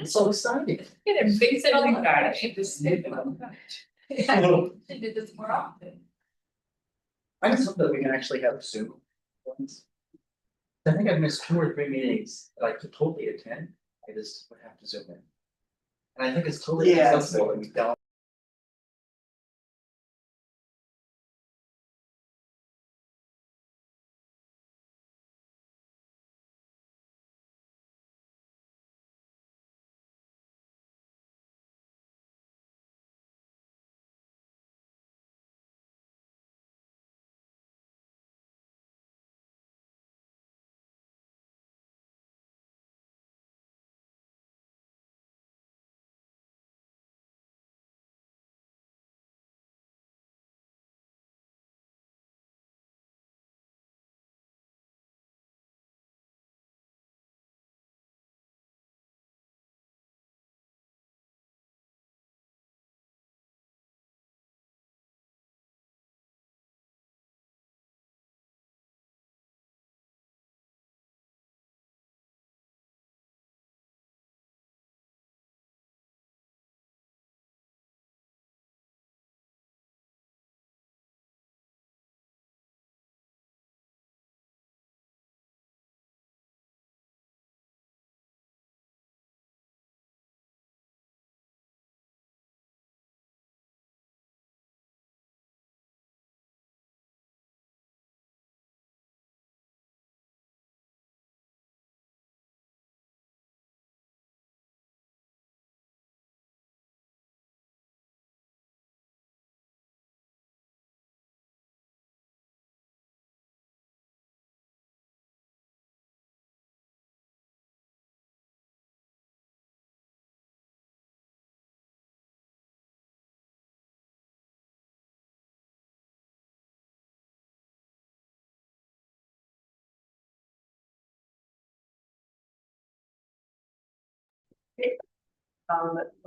so exciting. Get a big sit on the guy. She just did this more often. I just hope that we can actually have Zoom ones. I think I've missed 2 or 3 meetings that I could totally attend, I just would have to zoom in. And I think it's totally Yeah. acceptable that we don't.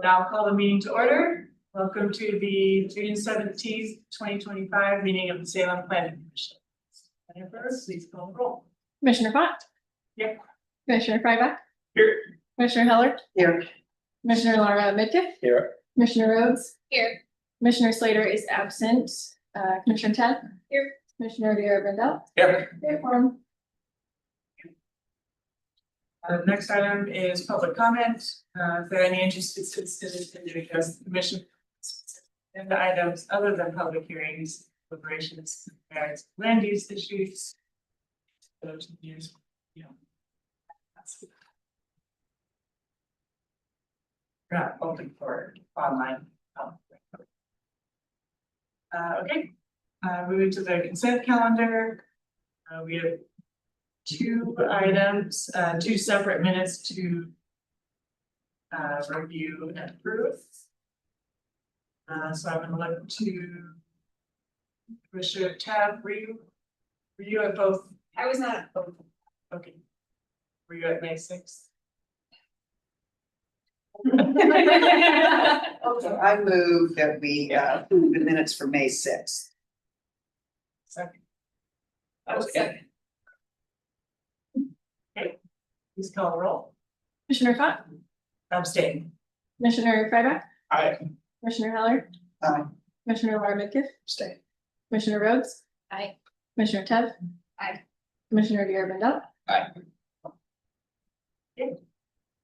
Now call the meeting to order. Welcome to the June 17th, 2025 meeting of the Salem Planning Commission. And first, please call the roll. Commissioner Fott. Here. Commissioner Fryback. Here. Commissioner Heller. Here. Commissioner Laura Midkiff. Here. Commissioner Rhodes. Here. Commissioner Slater is absent. Commissioner Ted. Here. Commissioner Vieira Brindell. Here. Here, quorum. Next item is public comment. If there are any interested citizens in address the commission. And the items other than public hearings, deliberations, regards land use issues. Those years, you know. That's. We're not open for online. Okay, moving to the consent calendar. We have 2 items, 2 separate minutes to review and approve. So I'm gonna look to Commissioner Tab, were you at both? I was not at both. Okay. Were you at May 6th? I move that we approve the minutes for May 6th. Second. I was second. Okay, please call the roll. Commissioner Fott. Abstain. Commissioner Fryback. Aye. Commissioner Heller. Aye. Commissioner Laura Midkiff. Stay. Commissioner Rhodes. Aye. Commissioner Ted. Aye. Commissioner Vieira Brindell.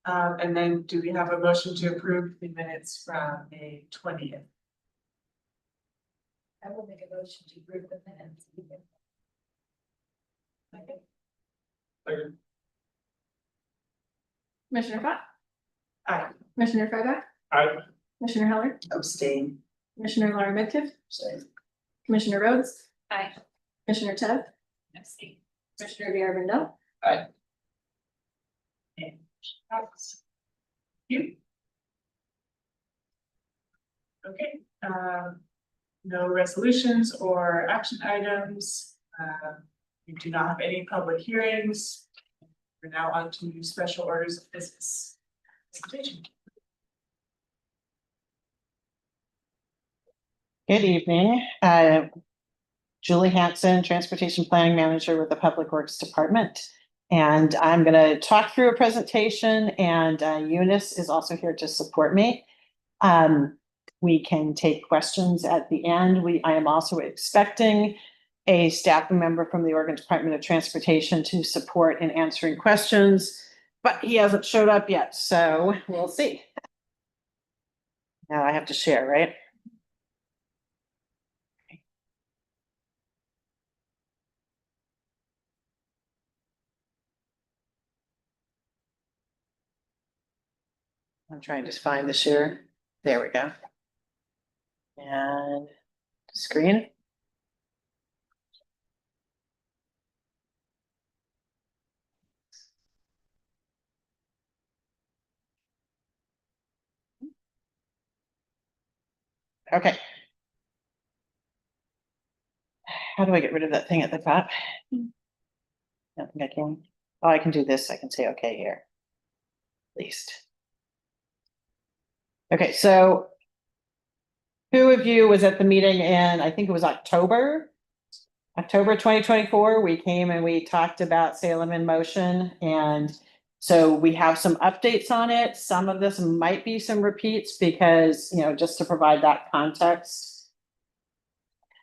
And then do we have a motion to approve the minutes from May 20th? I will make a motion to approve the minutes. Commissioner Fott. Aye. Commissioner Fryback. Aye. Commissioner Heller. Abstain. Commissioner Laura Midkiff. Stay. Commissioner Rhodes. Aye. Commissioner Ted. Abstain. Commissioner Vieira Brindell. You. Okay, no resolutions or action items. We do not have any public hearings. We're now on to special orders of business. Good evening, Julie Hanson, Transportation Planning Manager with the Public Works Department. And I'm gonna talk through a presentation and Eunice is also here to support me. We can take questions at the end. I am also expecting a staff member from the Oregon Department of Transportation to support in answering questions, but he hasn't showed up yet, so we'll see. Now I have to share, right? I'm trying to find the share. There we go. And screen. Okay. How do I get rid of that thing at the top? I don't think I can. Oh, I can do this. I can say okay here. At least. Okay, so who of you was at the meeting in, I think it was October 2024, we came and we talked about Salem in Motion. And so we have some updates on it. Some of this might be some repeats because, just to provide that context.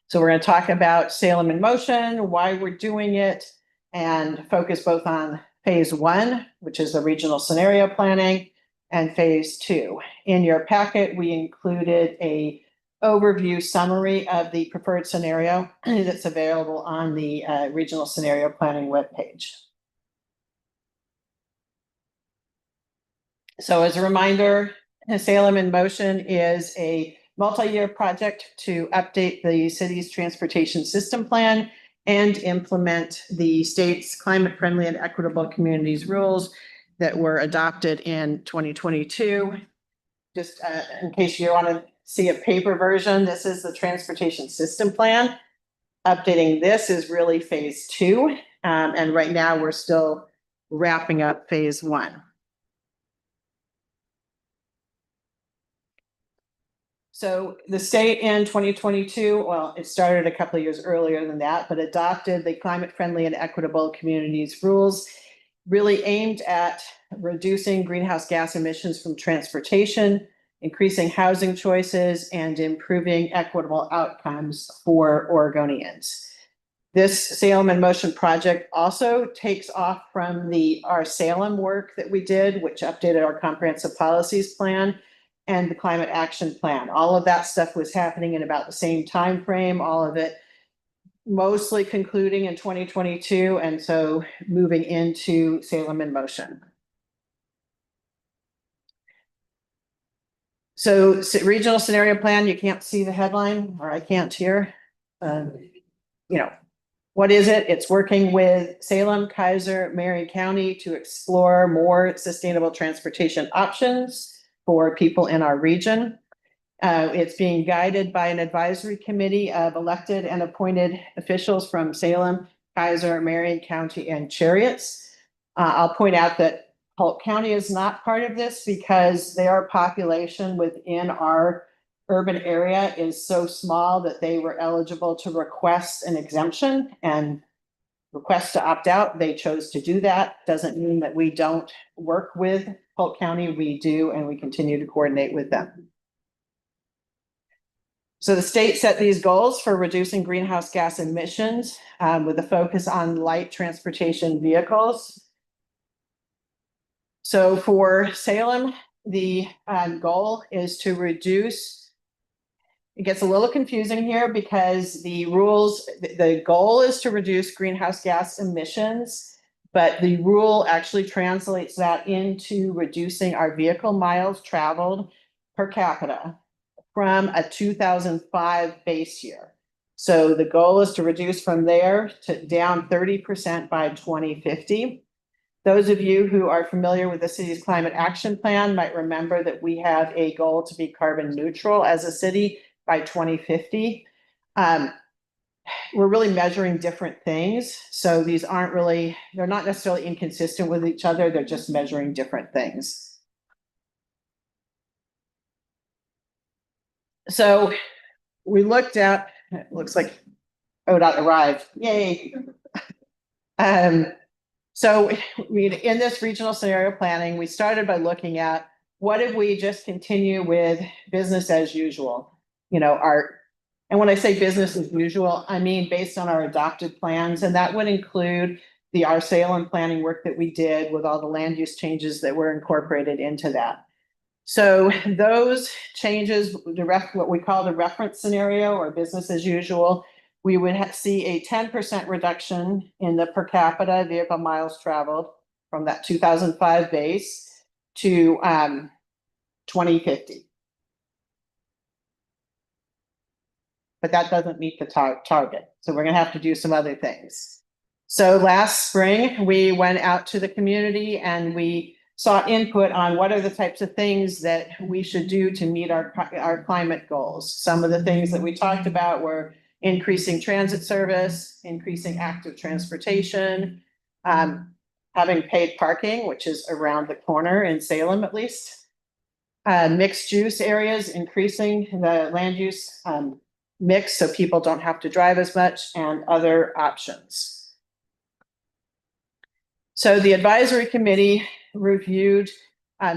So we're going to talk about Salem in Motion, why we're doing it, and focus both on phase 1, which is the regional scenario planning, and phase 2. In your packet, we included a overview summary of the preferred scenario that's available on the regional scenario planning webpage. So as a reminder, Salem in Motion is a multi-year project to update the city's transportation system plan and implement the state's climate-friendly and equitable communities rules that were adopted in 2022. Just in case you want to see a paper version, this is the transportation system plan. Updating this is really phase 2. And right now we're still wrapping up phase 1. So the state in 2022, well, it started a couple of years earlier than that, but adopted the climate-friendly and equitable communities rules, really aimed at reducing greenhouse gas emissions from transportation, increasing housing choices, and improving equitable outcomes for Oregonians. This Salem in Motion project also takes off from our Salem work that we did, which updated our comprehensive policies plan and the climate action plan. All of that stuff was happening in about the same time frame, all of it mostly concluding in 2022, and so moving into Salem in Motion. So regional scenario plan, you can't see the headline, or I can't here. What is it? It's working with Salem, Kaiser, Marion County to explore more sustainable transportation options for people in our region. It's being guided by an advisory committee of elected and appointed officials from Salem, Kaiser, Marion County, and Chariots. I'll point out that Polk County is not part of this because their population within our urban area is so small that they were eligible to request an exemption and request to opt out. They chose to do that. Doesn't mean that we don't work with Polk County. We do, and we continue to coordinate with them. So the state set these goals for reducing greenhouse gas emissions with a focus on light transportation vehicles. So for Salem, the goal is to reduce. It gets a little confusing here because the goal is to reduce greenhouse gas emissions, but the rule actually translates that into reducing our vehicle miles traveled per capita from a 2005 base year. So the goal is to reduce from there to down 30% by 2050. Those of you who are familiar with the city's climate action plan might remember that we have a goal to be carbon neutral as a city by 2050. We're really measuring different things. So these they're not necessarily inconsistent with each other. They're just measuring different things. So we looked at, it looks like ODOT arrived, yay. So in this regional scenario planning, we started by looking at what if we just continue with business as usual? You know, and when I say business as usual, I mean based on our adopted plans, and that would include our Salem planning work that we did with all the land use changes that were incorporated into that. So those changes, what we call the reference scenario or business as usual, we would see a 10% reduction in the per capita vehicle miles traveled from that 2005 base to 2050. But that doesn't meet the target. So we're going to have to do some other things. So last spring, we went out to the community and we sought input on what are the types of things that we should do to meet our climate goals. Some of the things that we talked about were increasing transit service, increasing active transportation, having paid parking, which is around the corner in Salem at least, mixed use areas, increasing the land use mix so people don't have to drive as much, and other options. So the advisory committee reviewed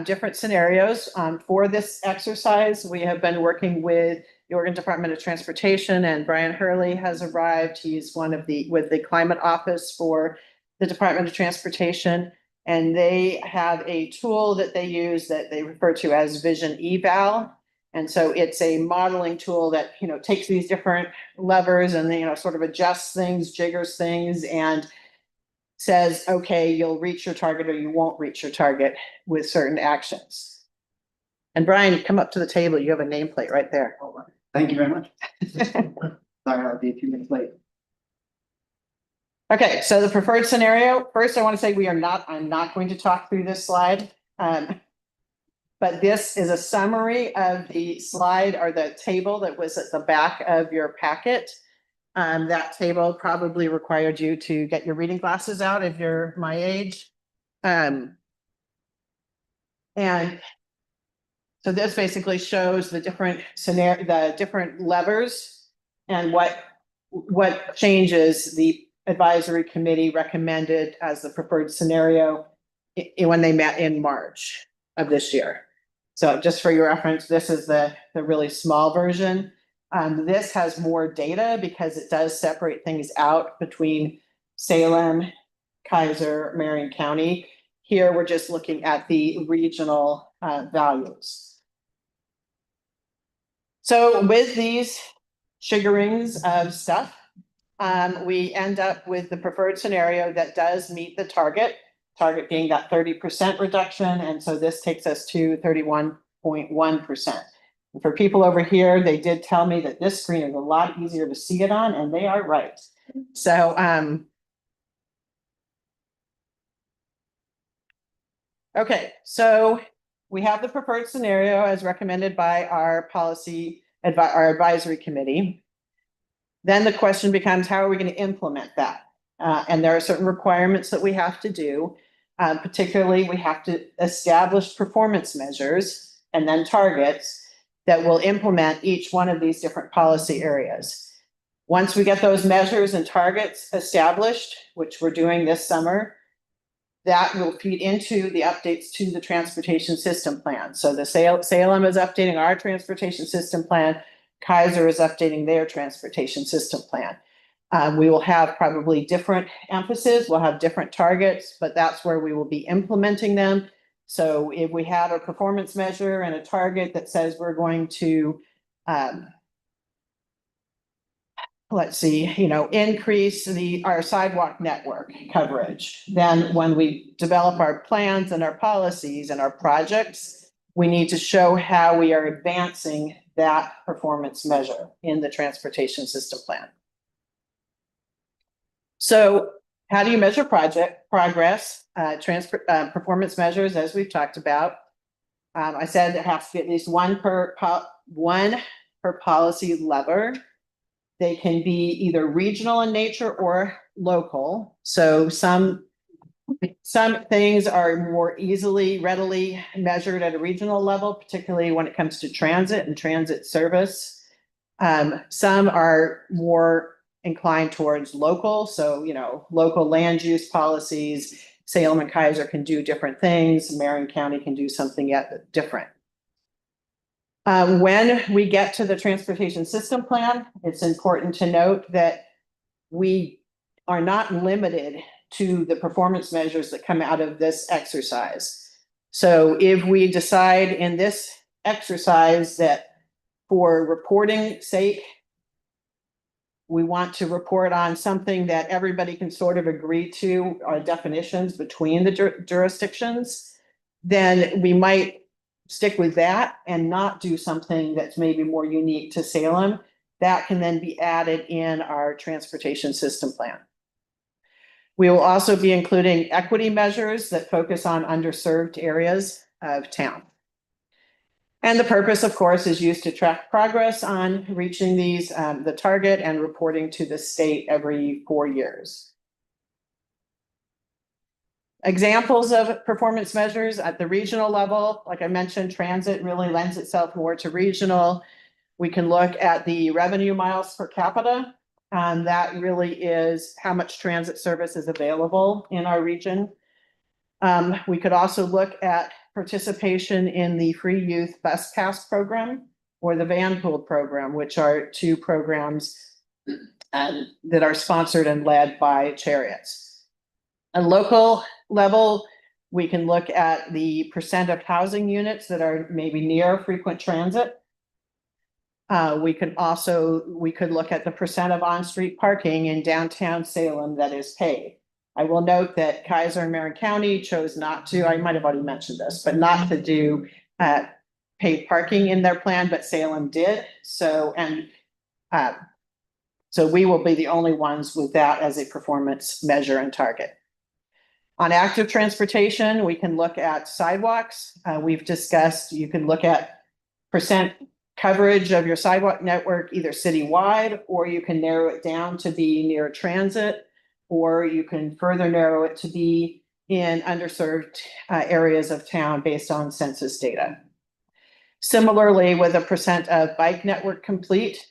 different scenarios. For this exercise, we have been working with the Oregon Department of Transportation, and Brian Hurley has arrived. He's with the climate office for the Department of Transportation, and they have a tool that they use that they refer to as Vision Eval. And so it's a modeling tool that, you know, takes these different levers and, you know, sort of adjusts things, jiggers things, and says, okay, you'll reach your target or you won't reach your target with certain actions. And Brian, come up to the table. You have a nameplate right there. Thank you very much. Sorry, I'll be a few minutes late. Okay, so the preferred scenario, first I want to say I'm not going to talk through this slide. But this is a summary of the slide or the table that was at the back of your packet. That table probably required you to get your reading glasses out if you're my age. And so this basically shows the different levers and what changes the advisory committee recommended as the preferred scenario when they met in March of this year. So just for your reference, this is the really small version. This has more data because it does separate things out between Salem, Kaiser, Marion County. Here, we're just looking at the regional values. So with these sugarings of stuff, we end up with the preferred scenario that does meet the target being that 30% reduction. And so this takes us to 31.1%. For people over here, they did tell me that this screen is a lot easier to see it on, and they are right. So, okay, so we have the preferred scenario as recommended by our our advisory committee. Then the question becomes, how are we going to implement that? And there are certain requirements that we have to do. Particularly, we have to establish performance measures and then targets that will implement each one of these different policy areas. Once we get those measures and targets established, which we're doing this summer, that will feed into the updates to the transportation system plan. So the Salem is updating our transportation system plan. Kaiser is updating their transportation system plan. We will have probably different emphasis. We'll have different targets, but that's where we will be implementing them. So if we have a performance measure and a target that says we're going to, let's see, increase our sidewalk network coverage, then when we develop our plans and our policies and our projects, we need to show how we are advancing that performance measure in the transportation system plan. So how do you measure progress? Performance measures, as we've talked about. I said there has to be at least one per policy lever. They can be either regional in nature or local. So some things are more readily measured at a regional level, particularly when it comes to transit and transit service. Some are more inclined towards local, so, local land use policies. Salem and Kaiser can do different things, Marion County can do something yet different. When we get to the transportation system plan, it's important to note that we are not limited to the performance measures that come out of this exercise. So if we decide in this exercise that for reporting sake, we want to report on something that everybody can sort of agree to, definitions between the jurisdictions, then we might stick with that and not do something that's maybe more unique to Salem. That can then be added in our transportation system plan. We will also be including equity measures that focus on underserved areas of town. And the purpose, of course, is used to track progress on reaching these, the target, and reporting to the state every 4 years. Examples of performance measures at the regional level, like I mentioned, transit really lends itself more to regional. We can look at the revenue miles per capita. That really is how much transit service is available in our region. We could also look at participation in the Free Youth Bus Pass program or the Van Pool program, which are two programs that are sponsored and led by Chariots. At local level, we can look at the percent of housing units that are maybe near frequent transit. We could look at the percent of on-street parking in downtown Salem that is paid. I will note that Kaiser and Marion County chose not to, I might have already mentioned this, but not to do paid parking in their plan, but Salem did. So we will be the only ones with that as a performance measure and target. On active transportation, we can look at sidewalks. We've discussed, you can look at percent coverage of your sidewalk network, either citywide, or you can narrow it down to be near transit, or you can further narrow it to be in underserved areas of town based on census data. Similarly, with a percent of bike network complete,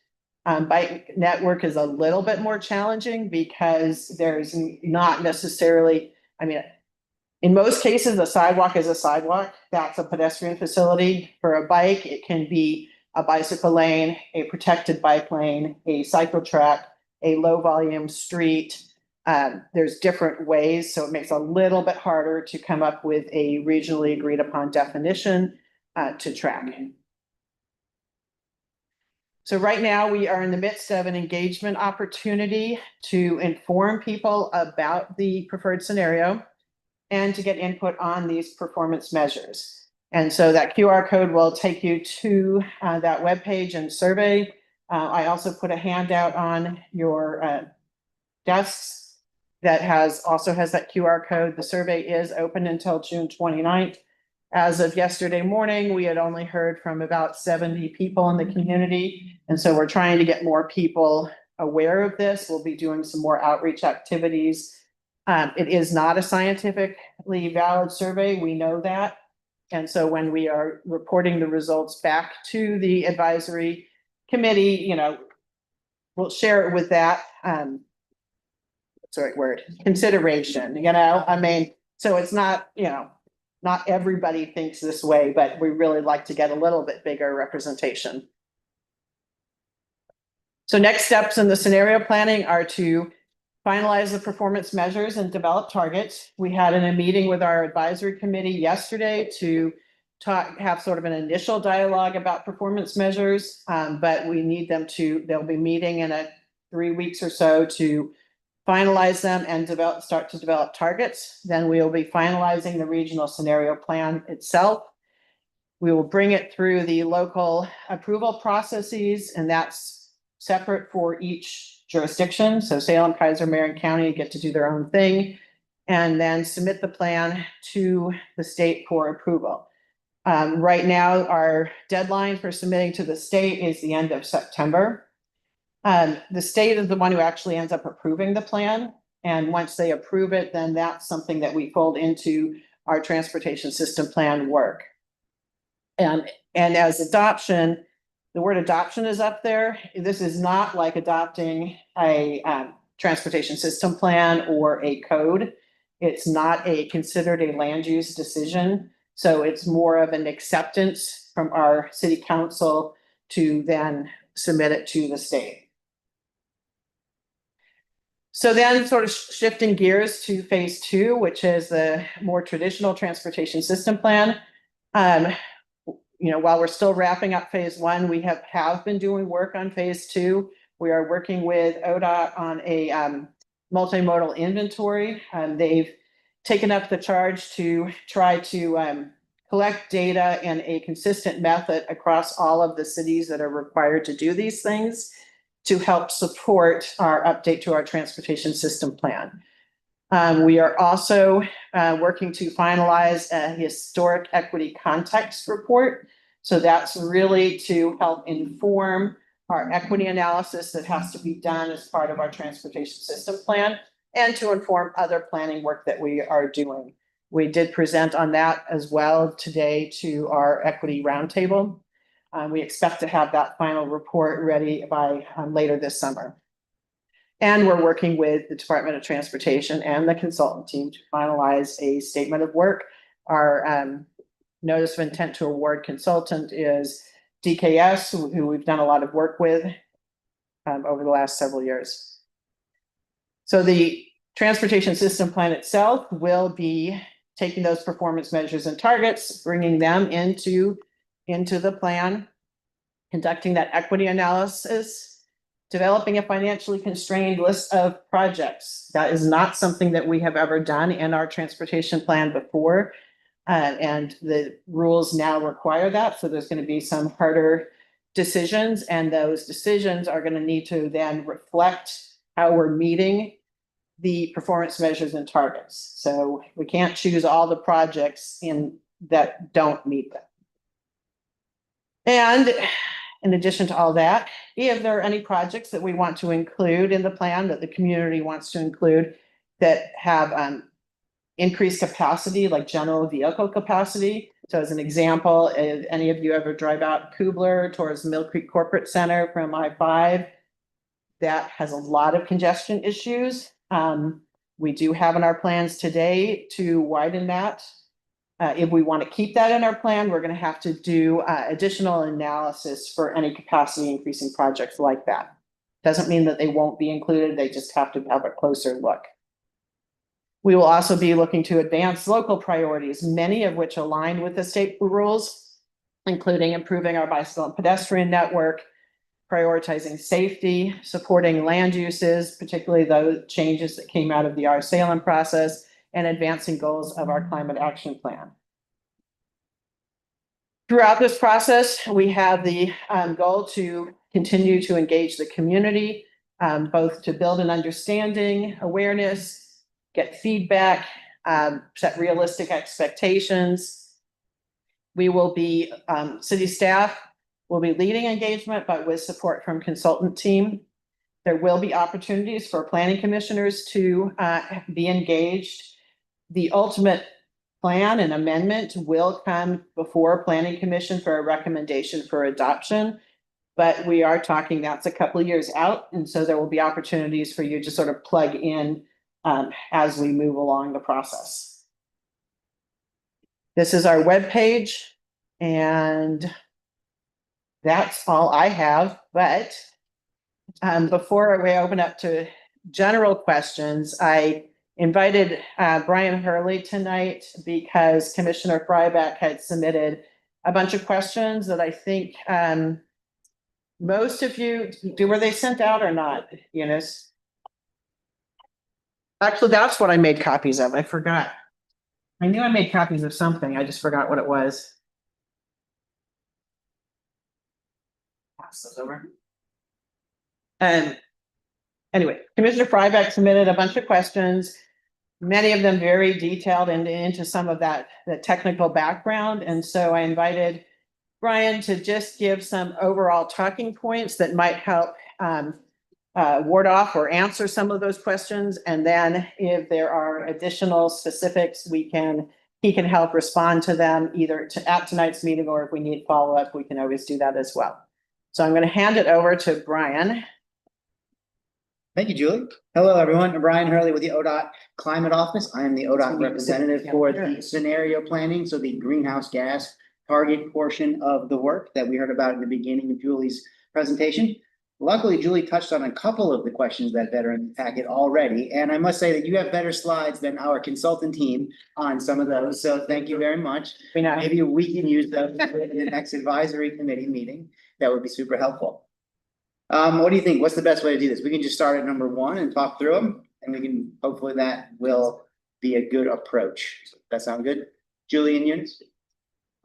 bike network is a little bit more challenging because there's not necessarily, in most cases, a sidewalk is a sidewalk. That's a pedestrian facility. For a bike, it can be a bicycle lane, a protected bike lane, a cycle track, a low volume street. There's different ways, so it makes it a little bit harder to come up with a regionally agreed upon definition to track. So right now we are in the midst of an engagement opportunity to inform people about the preferred scenario and to get input on these performance measures. And so that QR code will take you to that webpage and survey. I also put a handout on your desks that also has that QR code. The survey is open until June 29th. As of yesterday morning, we had only heard from about 70 people in the community. And so we're trying to get more people aware of this. We'll be doing some more outreach activities. It is not a scientifically valid survey. We know that. And so when we are reporting the results back to the advisory committee, we'll share it with that. What's the right word? Consideration, so it's not, not everybody thinks this way, but we really like to get a little bit bigger representation. So next steps in the scenario planning are to finalize the performance measures and develop targets. We had a meeting with our advisory committee yesterday to have sort of an initial dialogue about performance measures, but we need them they'll be meeting in 3 weeks or so to finalize them and start to develop targets. Then we will be finalizing the regional scenario plan itself. We will bring it through the local approval processes, and that's separate for each jurisdiction. So Salem, Kaiser, Marion County get to do their own thing, and then submit the plan to the state for approval. Right now, our deadline for submitting to the state is the end of September. The state is the one who actually ends up approving the plan. And once they approve it, then that's something that we fold into our transportation system plan work. And as adoption, The word adoption is up there. This is not like adopting a transportation system plan or a code. It's not considered a land use decision. So it's more of an acceptance from our city council to then submit it to the state. So then sort of shifting gears to phase 2, which is the more traditional transportation system plan. While we're still wrapping up phase 1, we have been doing work on phase 2. We are working with ODOT on a multimodal inventory. They've taken up the charge to try to collect data in a consistent method across all of the cities that are required to do these things to help support our update to our transportation system plan. We are also working to finalize a historic equity context report. So that's really to help inform our equity analysis that has to be done as part of our transportation system plan and to inform other planning work that we are doing. We did present on that as well today to our equity roundtable. We expect to have that final report ready by later this summer. And we're working with the Department of Transportation and the consultant team to finalize a statement of work. Our notice of intent to award consultant is DKS, who we've done a lot of work with over the last several years. So the transportation system plan itself will be taking those performance measures and targets, bringing them into the plan, conducting that equity analysis, developing a financially constrained list of projects. That is not something that we have ever done in our transportation plan before. And the rules now require that. So there's going to be some harder decisions, and those decisions are going to need to then reflect how we're meeting the performance measures and targets. So we can't choose all the projects that don't meet them. And in addition to all that, if there are any projects that we want to include in the plan that the community wants to include that have increased capacity, like general vehicle capacity. So as an example, if any of you ever drive out Kubler towards Mill Creek Corporate Center from I-5, that has a lot of congestion issues. We do have in our plans today to widen that. If we want to keep that in our plan, we're going to have to do additional analysis for any capacity increasing projects like that. Doesn't mean that they won't be included. They just have to have a closer look. We will also be looking to advance local priorities, many of which align with the state rules, including improving our bicycle and pedestrian network, prioritizing safety, supporting land uses, particularly those changes that came out of the Salem process, and advancing goals of our climate action plan. Throughout this process, we have the goal to continue to engage the community, both to build an understanding, awareness, get feedback, set realistic expectations. We will be, city staff will be leading engagement, but with support from consultant team. There will be opportunities for planning commissioners to be engaged. The ultimate plan and amendment will come before planning commission for a recommendation for adoption. But we are talking, that's a couple of years out. And so there will be opportunities for you to sort of plug in as we move along the process. This is our webpage, and that's all I have. But before we open up to general questions, I invited Brian Hurley tonight because Commissioner Fryback had submitted a bunch of questions that I think most of you, were they sent out or not, Eunice? Actually, that's what I made copies of. I forgot. I knew I made copies of something. I just forgot what it was. Pass those over. And anyway, Commissioner Fryback submitted a bunch of questions, many of them very detailed and into some of that the technical background. And so I invited Brian to just give some overall talking points that might help ward off or answer some of those questions. And then if there are additional specifics, he can help respond to them either at tonight's meeting, or if we need follow-up, we can always do that as well. So I'm going to hand it over to Brian. Thank you, Julie. Hello, everyone. I'm Brian Hurley with the ODOT Climate Office. I am the ODOT representative for the scenario planning, so the greenhouse gas target portion of the work that we heard about in the beginning of Julie's presentation. Luckily, Julie touched on a couple of the questions that are in the packet already, and I must say that you have better slides than our consultant team on some of those, so thank you very much. We know. Maybe we can use those in the next advisory committee meeting. That would be super helpful. What do you think? What's the best way to do this? We can just start at number one and talk through them, and we can, hopefully that will be a good approach. That sound good? Julie and Eunice?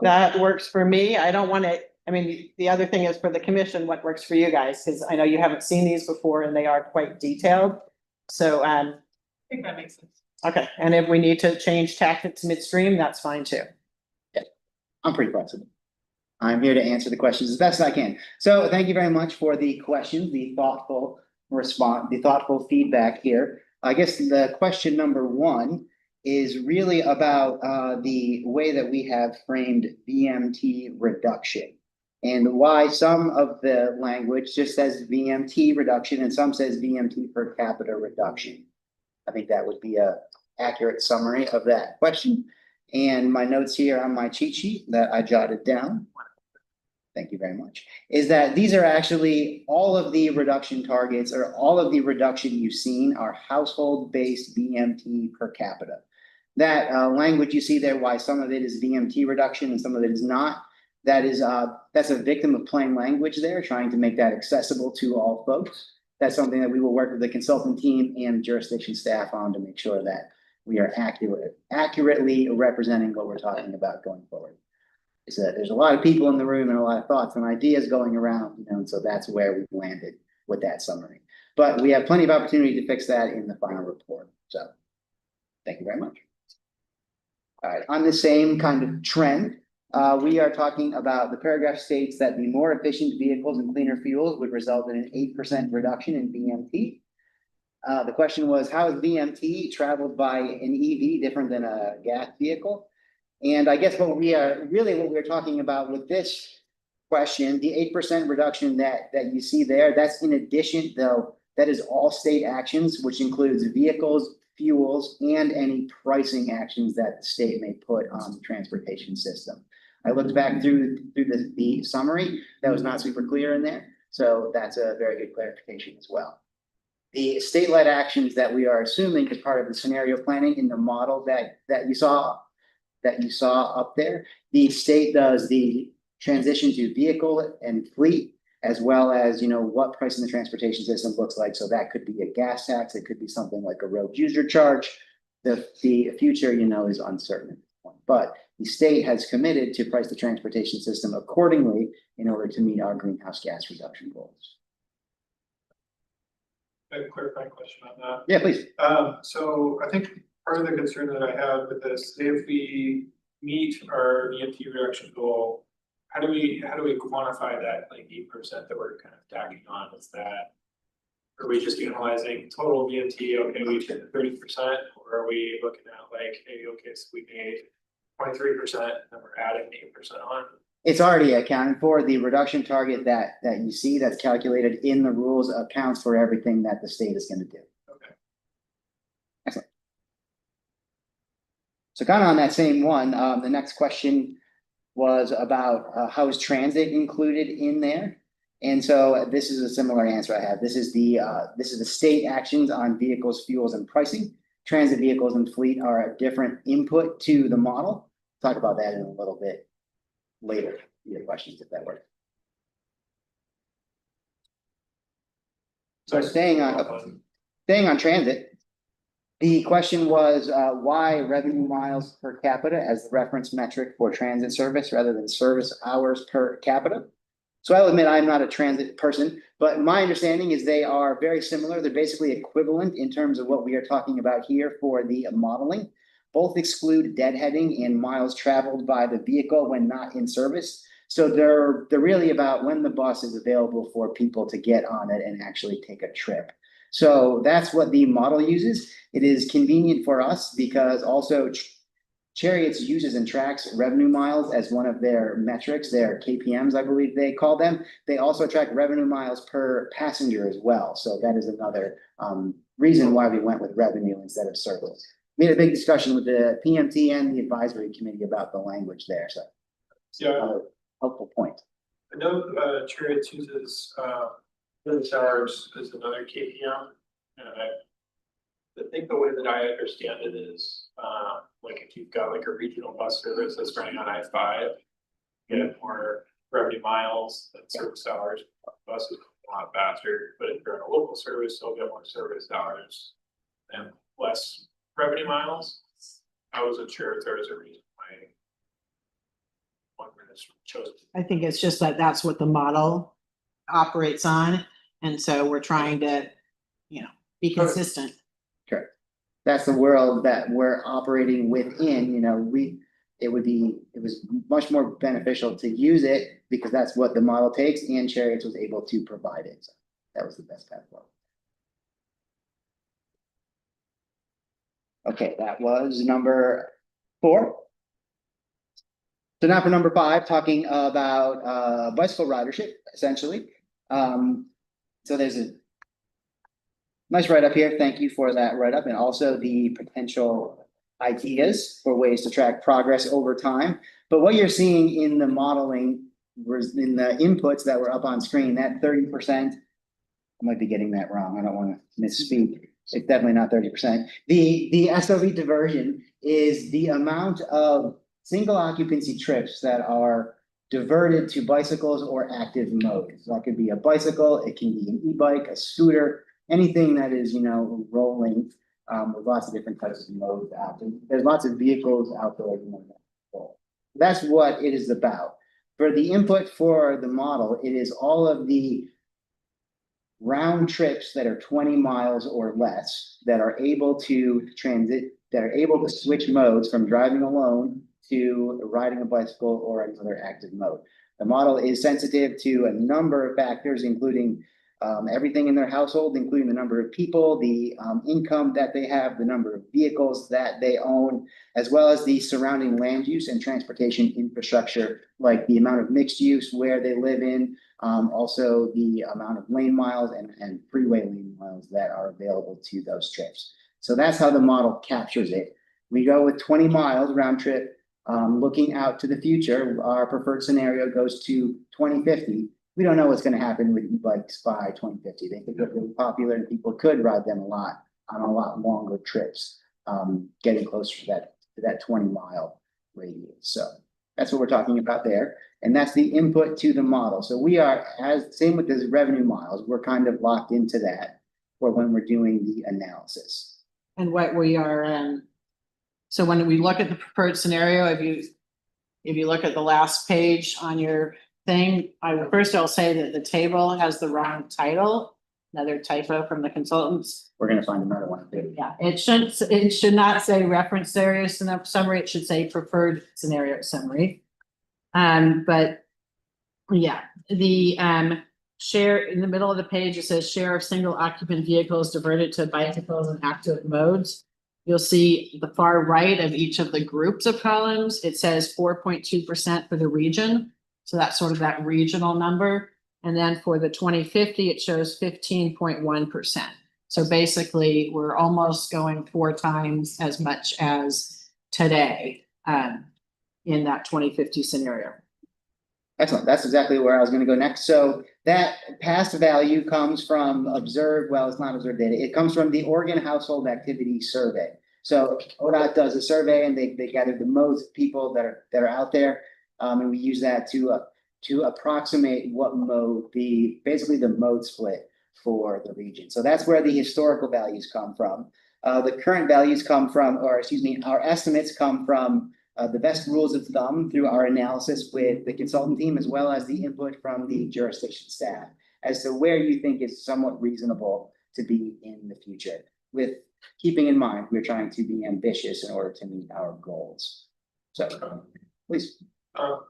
That works for me. I don't want to, I mean, the other thing is for the commission, what works for you guys? Because I know you haven't seen these before and they are quite detailed. So, I think that makes sense. okay, and if we need to change tactics midstream, that's fine too. I'm pretty flexible. I'm here to answer the questions as best I can. So thank you very much for the questions, the thoughtful response, the thoughtful feedback here. I guess the question number one is really about the way that we have framed VMT reduction and why some of the language just says VMT reduction and some says VMT per capita reduction. I think that would be a accurate summary of that question. And my notes here on my cheat sheet that I jotted down, thank you very much, is that these are actually all of the reduction targets or all of the reduction you've seen are household-based VMT per capita. That language you see there, why some of it is VMT reduction and some of it is not, that is that's a victim of plain language there, trying to make that accessible to all folks. That's something that we will work with the consultant team and jurisdiction staff on to make sure that we are accurately representing what we're talking about going forward. Is that there's a lot of people in the room and a lot of thoughts and ideas going around, you know, and so that's where we've landed with that summary. But we have plenty of opportunity to fix that in the final report. So thank you very much. All right, on the same kind of trend, we are talking about the paragraph states that the more efficient vehicles and cleaner fuels would result in an 8% reduction in VMT. The question was, how is VMT traveled by an EV different than a gas vehicle? And I guess what we're talking about with this question, the 8% reduction that you see there, that's in addition, though, that is all state actions, which includes vehicles, fuels, and any pricing actions that the state may put on the transportation system. I looked back through the summary, that was not super clear in there, so that's a very good clarification as well. The state-led actions that we are assuming as part of the scenario planning in the model that you saw up there, the state does the transition to vehicle and fleet, as well as, you know, what pricing the transportation system looks like. So that could be a gas tax, it could be something like a road user charge. The future, you know, is uncertain at this point, but the state has committed to price the transportation system accordingly in order to meet our greenhouse gas reduction goals. A clarifying question on that. Yeah, please. So I think part of the concern that I have with this, if we meet our VMT reduction goal, how do we quantify that like 8% that we're kind of tacking on? Is that, are we just analyzing total VMT? Okay, we took 30%, or are we looking at like, hey, okay, so we made 23%, and we're adding 8% on? It's already accounted for. The reduction target that you see that's calculated in the rules accounts for everything that the state is going to do. Okay. Excellent. So kind of on that same one, the next question was about how is transit included in there? And so this is a similar answer I have. This is the state actions on vehicles, fuels, and pricing. Transit vehicles and fleet are a different input to the model. Talk about that in a little bit later. Your questions if that works. So staying on transit, the question was why revenue miles per capita as the reference metric for transit service rather than service hours per capita. So I'll admit I'm not a transit person, but my understanding is they are very similar. They're basically equivalent in terms of what we are talking about here for the modeling. Both exclude deadheading and miles traveled by the vehicle when not in service. So they're really about when the bus is available for people to get on it and actually take a trip. So that's what the model uses. It is convenient for us because also Chariots uses and tracks revenue miles as one of their metrics, their KPMs, I believe they call them. They also track revenue miles per passenger as well. So that is another reason why we went with revenue instead of service. We had a big discussion with the PMT and the advisory committee about the language there, so. Yeah, another helpful point. I know Chariots uses service hours as another KPM. And I think the way that I understand it is, like if you've got like a regional bus service that's running on I-5, you get more revenue miles than service hours. Buses go a lot faster, but if you're in a local service, you'll get more service hours and less revenue miles. I wasn't sure if there was a reason why one was chosen. I think it's just that that's what the model operates on. And so we're trying to, be consistent. Correct. That's the world that we're operating within, it was much more beneficial to use it because that's what the model takes and Chariots was able to provide it. So that was the best path forward. Okay, that was number 4. So now for number 5, talking about bicycle ridership, essentially. So there's a nice write-up here. Thank you for that write-up, and also the potential ideas for ways to track progress over time. But what you're seeing in the modeling was in the inputs that were up on screen, that 30%, I might be getting that wrong. I don't want to misspeak. It's definitely not 30%. The SOV diversion is the amount of single occupancy trips that are diverted to bicycles or active modes. So that could be a bicycle, it can be an e-bike, a scooter, anything that is, rolling with lots of different types of modes out there. There's lots of vehicles out there. That's what it is about. For the input for the model, it is all of the round trips that are 20 miles or less that are able to transit, that are able to switch modes from driving alone to riding a bicycle or another active mode. The model is sensitive to a number of factors, including everything in their household, including the number of people, the income that they have, the number of vehicles that they own, as well as the surrounding land use and transportation infrastructure, like the amount of mixed use where they live in, also the amount of lane miles and freeway lane miles that are available to those trips. So that's how the model captures it. We go with 20 miles round trip, looking out to the future. Our preferred scenario goes to 2050. We don't know what's going to happen with e-bikes by 2050. They could get really popular and people could ride them a lot on a lot longer trips, getting closer to that 20-mile radius. So that's what we're talking about there. And that's the input to the model. So we are, same with the revenue miles, we're kind of locked into that for when we're doing the analysis. And what we are, so when we look at the preferred scenario, if you look at the last page on your thing, I'll say that the table has the wrong title, another typo from the consultants. We're going to find another one. Yeah, it should not say reference scenario summary, it should say preferred scenario summary. But yeah, the share in the middle of the page, it says share of single occupant vehicles diverted to bicycles and active modes. You'll see the far right of each of the groups of columns, it says 4.2% for the region. So that's sort of that regional number. And then for the 2050, it shows 15.1%. So basically, we're almost going 4 times as much as today in that 2050 scenario. Excellent. That's exactly where I was going to go next. So that past value comes from observed, well, it's not observed data. It comes from the Oregon Household Activity Survey. So ODOT does a survey and they gather the most people that are out there. And we use that to approximate what mode basically the mode split for the region. So that's where the historical values come from. The current values come from, our estimates come from the best rules of thumb through our analysis with the consultant team, as well as the input from the jurisdiction staff as to where you think is somewhat reasonable to be in the future, with keeping in mind we're trying to be ambitious in order to meet our goals. So please.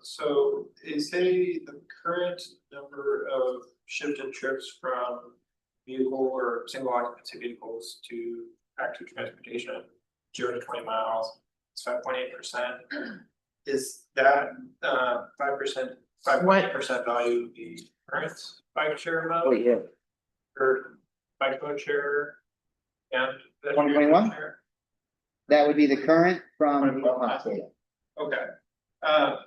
So is the current number of shifted trips from vehicle or single occupancy vehicles to active transportation 0 to 20 miles? it's 5.8%. Is that 5%, 5.8% value the current bike share Oh, amount yeah. or bike mode share? And. the 2021? share? That would be the current from the Ohio data. Okay,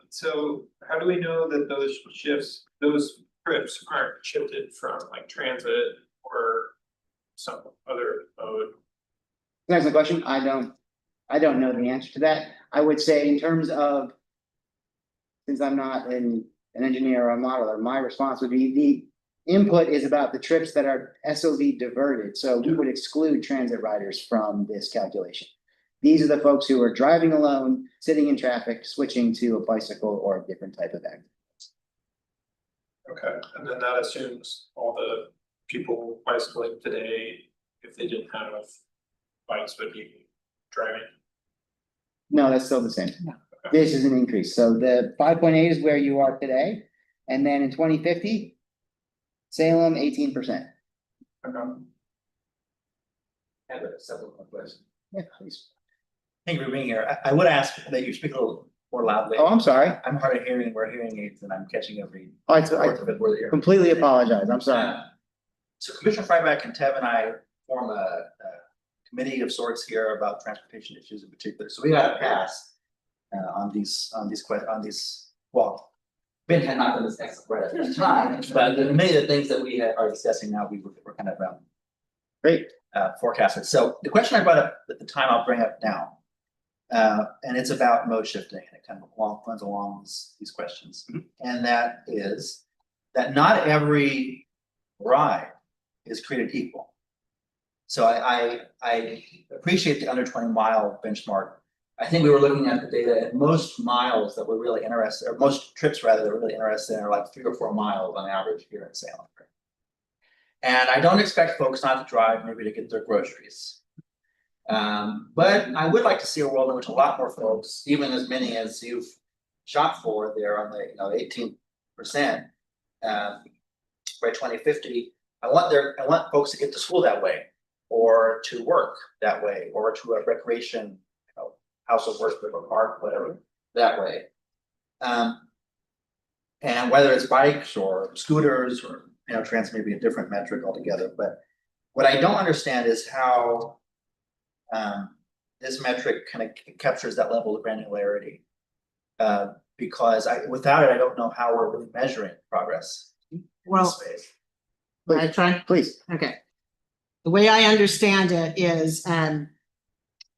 so how do we know that those shifts, those trips aren't shifted from like transit or some other mode? That's the question. I don't know the answer to that. I would say in terms of, since I'm not an engineer or a modeler, my response would be the input is about the trips that are SOV diverted. So we would exclude transit riders from this calculation. These are the folks who are driving alone, sitting in traffic, switching to a bicycle or a different type of activity. Okay, and then that assumes all the people bicycling today, if they didn't have bikes, would be driving. No, that's still the same. This is an increase. So the 5.8 is where you are today. And then in 2050, Salem, 18%. Okay. I have a supplemental question. Yeah, please. Thank you for being here. I would ask that you speak a little more loudly. Oh, I'm sorry. I'm hard of hearing, we're hearing aids and I'm catching every I fourth of it word here. completely apologize. I'm sorry. So Commissioner Fryback and Tev and I form a committee of sorts here about transportation issues in particular. So we got a pass on these, well, Ben had not done this excellent right at the time, but many of the things that we are discussing now, we're kind of Great. Forecasted. So the question I brought up at the time, I'll bring up now. And it's about mode shifting, and it kind of runs along these questions. And that is that not every ride is created equal. So I appreciate the under 20 mile benchmark. I think we were looking at the data, and most miles that we're really interested, or most trips rather, that we're really interested in are like 3 or 4 miles on average here in Salem. And I don't expect folks not to drive, maybe to get their groceries. But I would like to see a world in which a lot more folks, even as many as you've shot for there on the 18%, by 2050, I want folks to get to school that way, or to work that way, or to a recreation, house of worship or park, whatever, that way. And whether it's bikes or scooters or trans may be a different metric altogether, but what I don't understand is how this metric kind of captures that level of granularity. Because without it, I don't know how we're really measuring progress in this Well, space. I try. Please. Okay. The way I understand it is,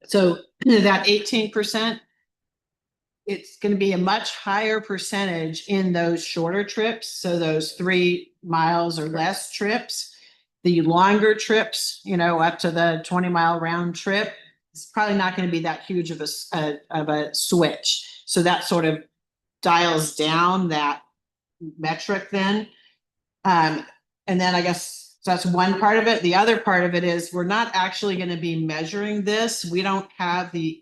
so that 18%, it's going to be a much higher percentage in those shorter trips. So those 3 miles or less trips, the longer trips, up to the 20-mile round trip, it's probably not going to be that huge of a switch. So that sort of dials down that metric then. And then I guess so that's one part of it. The other part of it is we're not actually going to be measuring this. We don't have the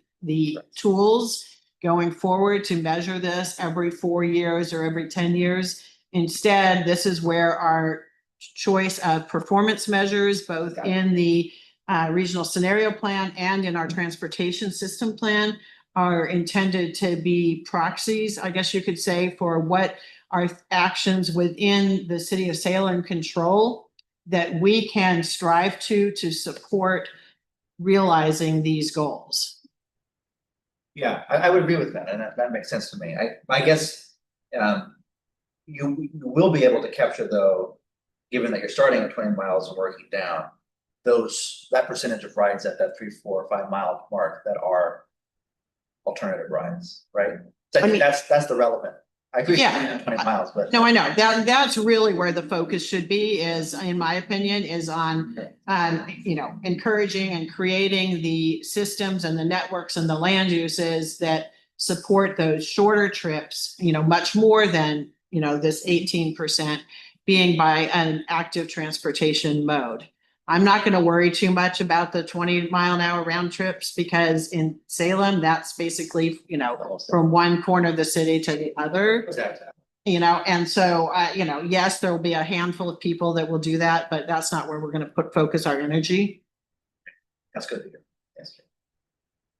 tools going forward to measure this every 4 years or every 10 years. Instead, this is where our choice of performance measures, both in the regional scenario plan and in our transportation system plan, are intended to be proxies, I guess you could say, for what are actions within the city of Salem control that we can strive to support realizing these goals. Yeah, I would agree with that, and that makes sense to me. I guess you will be able to capture, though, given that you're starting at 20 miles and working down, that percentage of rides at that 3, 4, 5 mile mark that are alternative rides, right? So I think that's the relevant. I agree with 20 miles, but No, I know that's really where the focus should be, is, in my opinion, is on encouraging and creating the systems and the networks and the land uses that support those shorter trips, much more than, this 18% being by an active transportation mode. I'm not going to worry too much about the 20-mile-an-hour round trips, because in Salem, that's basically, from one corner of the city to the other. exactly. And so, yes, there will be a handful of people that will do that, but that's not where we're going to focus our energy. That's good to hear. Yes.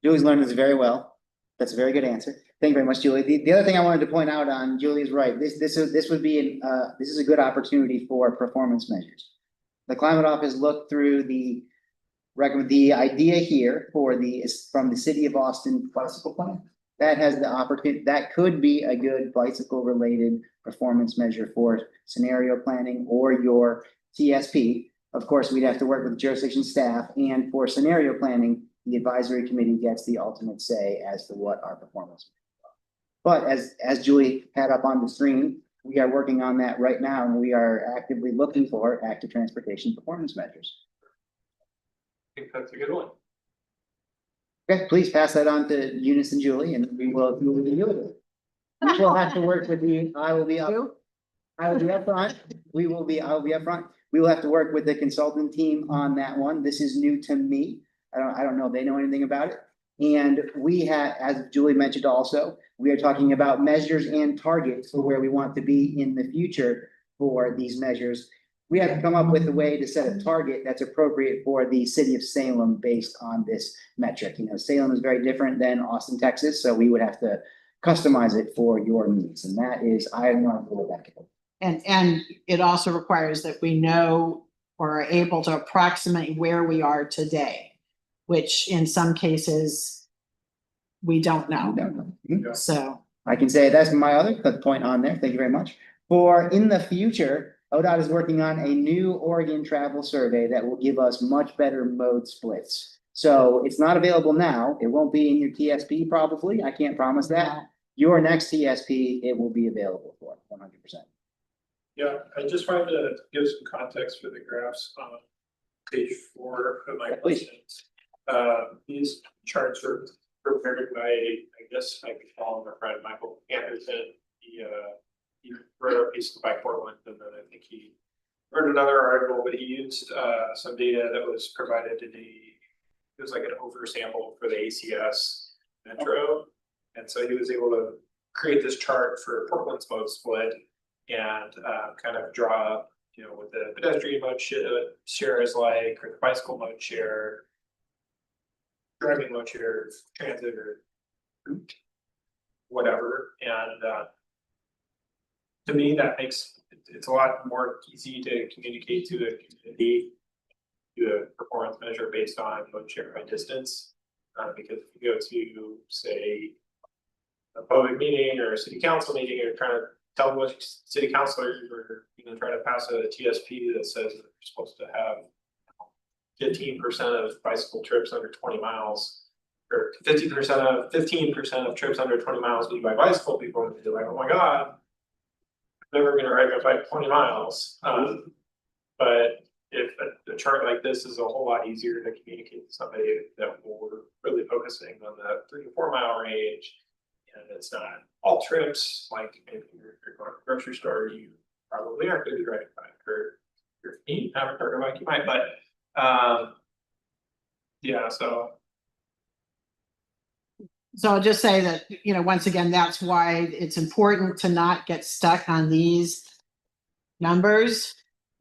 Julie's learned this very well. That's a very good answer. Thank you very much, Julie. The other thing I wanted to point out on, Julie is right. This would be this is a good opportunity for performance measures. The climate office looked through the idea here from the city of Austin bicycle plan. That has the opportunity, that could be a good bicycle related performance measure for scenario planning or your TSP. Of course, we'd have to work with the jurisdiction staff, and for scenario planning, the advisory committee gets the ultimate say as to what our performance. But as Julie had up on the screen, we are working on that right now, and we are actively looking for active transportation performance measures. I think that's a good one. Okay, please pass that on to Eunice and Julie, and we will deal with it. We will have to work with you. I will be up front. I will be up front. We will have to work with the consultant team on that one. This is new to me. I don't know if they know anything about it. And we have, as Julie mentioned also, we are talking about measures and targets for where we want to be in the future for these measures. We have to come up with a way to set a target that's appropriate for the city of Salem based on this metric. You know, Salem is very different than Austin, Texas, so we would have to customize it for your needs. And that is, I am not going back. And it also requires that we know or are able to approximate where we are today, which in some cases we don't know. So I can say that's my other point on there. Thank you very much. For in the future, ODOT is working on a new Oregon travel survey that will give us much better mode splits. So it's not available now. It won't be in your TSP probably. I can't promise that. Your next TSP, it will be available for 100%. Yeah, I just wanted to give some context for the graphs on page 4 of my questions. These charts are prepared by, I guess I could call him a friend, Michael Anderson. He wrote a piece by Portland, and then I think he wrote another article, but he used some data that was provided in it was like an oversample for the ACS Metro. And so he was able to create this chart for Portland's mode split and kind of draw, you know, what the pedestrian mode share is like, or the bicycle mode share, driving mode share, transit, or whatever. And to me, that makes it's a lot more easy to communicate to a community, do a performance measure based on mode share by distance. Because if you go to, say, a public meeting or a city council meeting, or trying to tell what city councilors are, you know, trying to pass a TSP that says that they're supposed to have 15% of bicycle trips under 20 miles, or 15% of trips under 20 miles be by bicycle. People are gonna be like, oh my God, I'm never gonna ride my bike 20 miles. But if a chart like this is a whole lot easier to communicate to somebody that we're really focusing on the 3 to 4 mile range, and it's not all trips, like if you're going to the grocery store, you probably aren't going to be riding a bike, or if you have a cargo bike, you might, but yeah, so. So I'll just say that, you know, once again, that's why it's important to not get stuck on these numbers,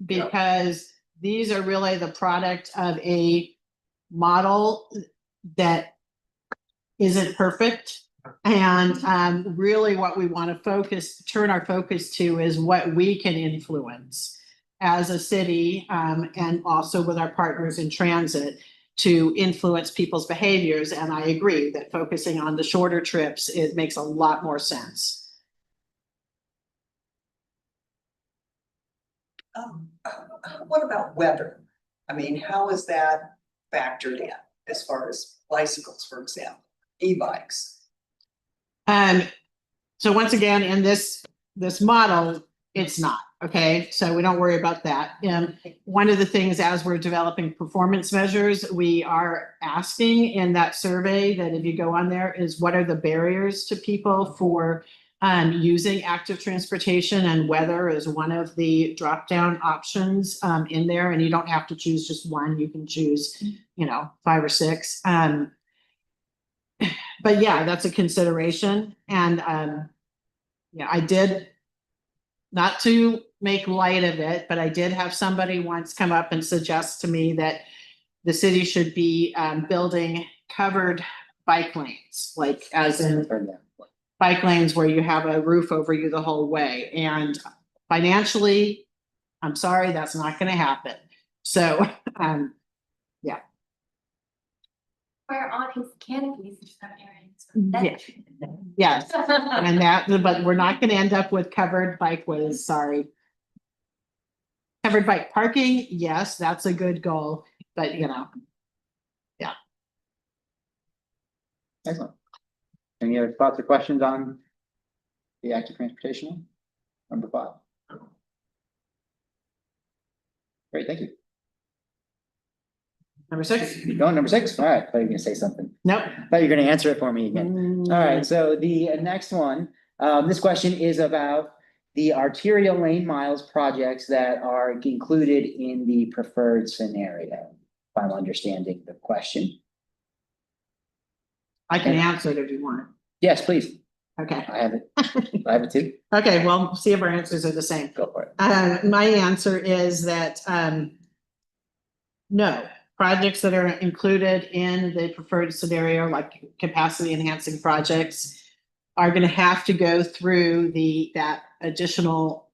because these are really the product of a model that isn't perfect. And really what we want to turn our focus to is what we can influence as a city, and also with our partners in transit to influence people's behaviors. And I agree that focusing on the shorter trips, it makes a lot more sense. What about weather? I mean, how is that factored in as far as bicycles, for example, e-bikes? So once again, in this model, it's not, okay? So we don't worry about that. One of the things as we're developing performance measures, we are asking in that survey that if you go on there is what are the barriers to people for using active transportation, and weather is one of the drop-down options in there. And you don't have to choose just one, you can choose, you know, 5 or 6. But yeah, that's a consideration. And yeah, I did, not to make light of it, but I did have somebody once come up and suggest to me that the city should be building covered bike lanes, like as in Heard that. bike lanes where you have a roof over you the whole way. And financially, I'm sorry, that's not gonna happen. So, Where awnings, canopies in some areas. yes, and that, but we're not gonna end up with covered bikeways, sorry. Covered bike parking, yes, that's a good goal, but you know, Excellent. Any other thoughts or questions on the active transportation one? Number 5. Great, thank you. number 6, Keep going, number 6. All right, thought you were gonna say something. nope. Thought you were gonna answer it for me again. All right, so the next one, this question is about the arterial lane miles projects that are included in the preferred scenario. If I'm understanding the question. I can answer it if you want. Yes, please. Okay, I have it. I have it too. okay, well, see if our answers are the same. Go for it. My answer is that, no, projects that are included in the preferred scenario, like capacity enhancing projects, are gonna have to go through that additional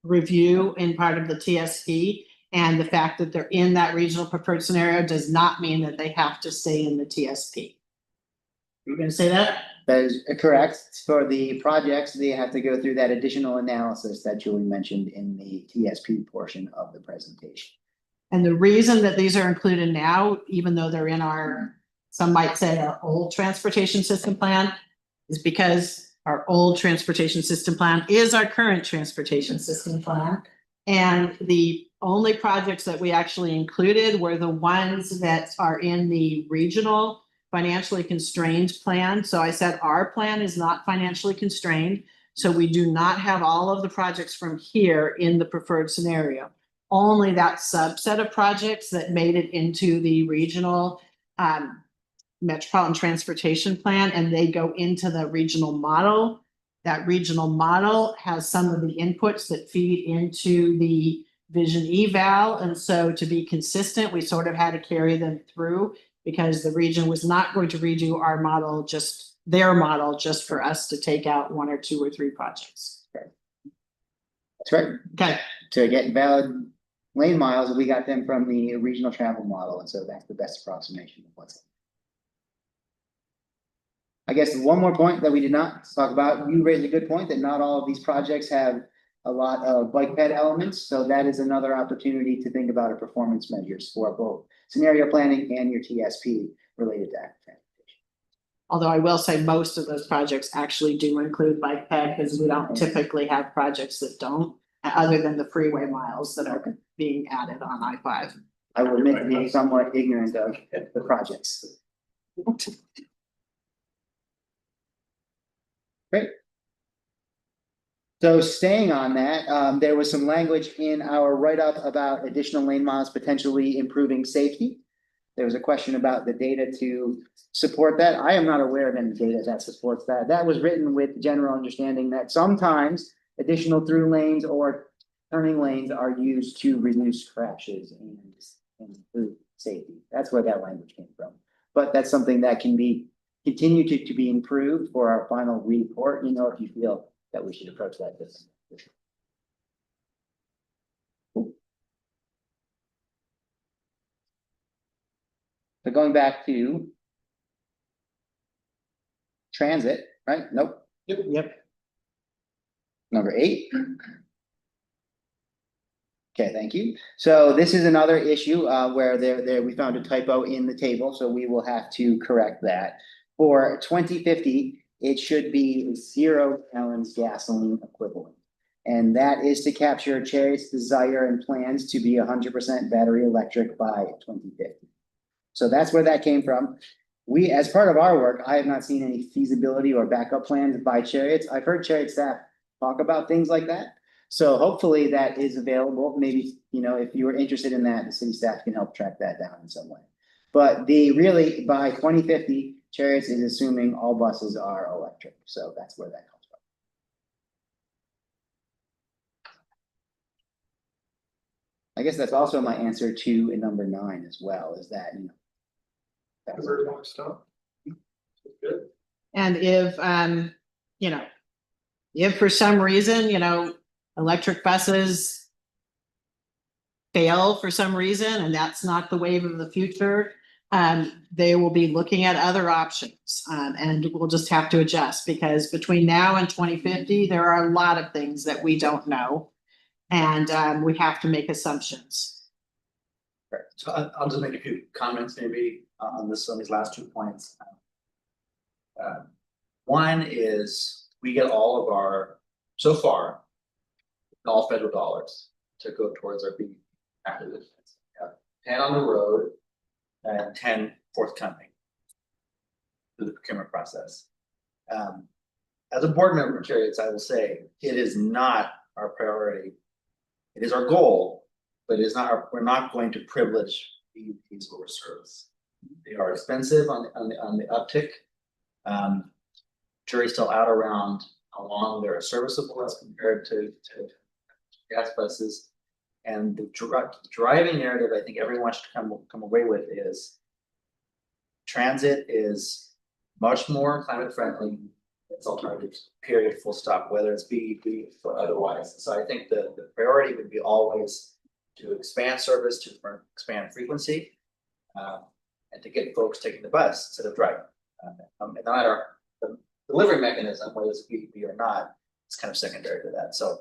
review in part of the TSP. And the fact that they're in that regional preferred scenario does not mean that they have to stay in the TSP. You're gonna say that? That is correct. For the projects, they have to go through that additional analysis that Julie mentioned in the TSP portion of the presentation. And the reason that these are included now, even though they're in our, some might say our old transportation system plan, is because our old transportation system plan is our current transportation system plan. And the only projects that we actually included were the ones that are in the regional financially constrained plan. So I said our plan is not financially constrained. So we do not have all of the projects from here in the preferred scenario. Only that subset of projects that made it into the regional metropolitan transportation plan, and they go into the regional model. That regional model has some of the inputs that feed into the vision eval. And so to be consistent, we sort of had to carry them through because the region was not going to redo our model, just their model, just for us to take out 1 or 2 or 3 projects. That's right. Okay, To get valid lane miles, we got them from the regional travel model, and so that's the best approximation of what's. I guess one more point that we did not talk about, you raised a good point that not all of these projects have a lot of bike ped elements, so that is another opportunity to think about a performance measures for both scenario planning and your TSP related to active transportation. although I will say most of those projects actually do include bike ped because we don't typically have projects that don't, other than the freeway miles that are being added on I-5. I will admit to being somewhat ignorant of the projects. Great. So staying on that, there was some language in our write-up about additional lane miles potentially improving safety. There was a question about the data to support that. I am not aware of any data that supports that. That was written with general understanding that sometimes additional through lanes or turning lanes are used to reduce crashes and improve safety. That's where that language came from. But that's something that can be continue to be improved for our final report, if you feel that we should approach that differently. So going back to transit, right? Nope. Yep. Number 8. Okay, thank you. So this is another issue where we found a typo in the table, so we will have to correct that. For 2050, it should be 0 gallons gasoline equivalent. And that is to capture Chariot's desire and plans to be 100% battery electric by 2050. So that's where that came from. We, as part of our work, I have not seen any feasibility or backup plans by Chariots. I've heard Chariot staff talk about things like that. So hopefully that is available. Maybe, if you are interested in that, the city staff can help track that down in some way. But really, by 2050, Chariots is assuming all buses are electric. So that's where that comes from. I guess that's also my answer to number 9 as well, is that, Where's my stuff? Good. And if, you know, if for some reason, electric buses fail for some reason, and that's not the wave of the future, they will be looking at other options. And we'll just have to adjust, because between now and 2050, there are a lot of things that we don't know. And we have to make assumptions. Right. So I'll just make a few comments maybe on these last 2 points. One is we get all of our, so far, all federal dollars to go towards our big acquisitions. We have 10 on the road and 10 forthcoming through the procurement process. As a board member, Chariots, I will say, it is not our priority. It is our goal, but it is not we're not going to privilege these over service. They are expensive on the uptick. Jury's still out around how long they're serviceable as compared to gas buses. And the driving narrative I think everyone should come away with is transit is much more climate friendly. It's alternatives, period, full stop, whether it's BEV or otherwise. So I think the priority would be always to expand service, to expand frequency, and to get folks taking the bus instead of driving. And no matter the delivery mechanism, whether it's BEV or not, it's kind of secondary to that. So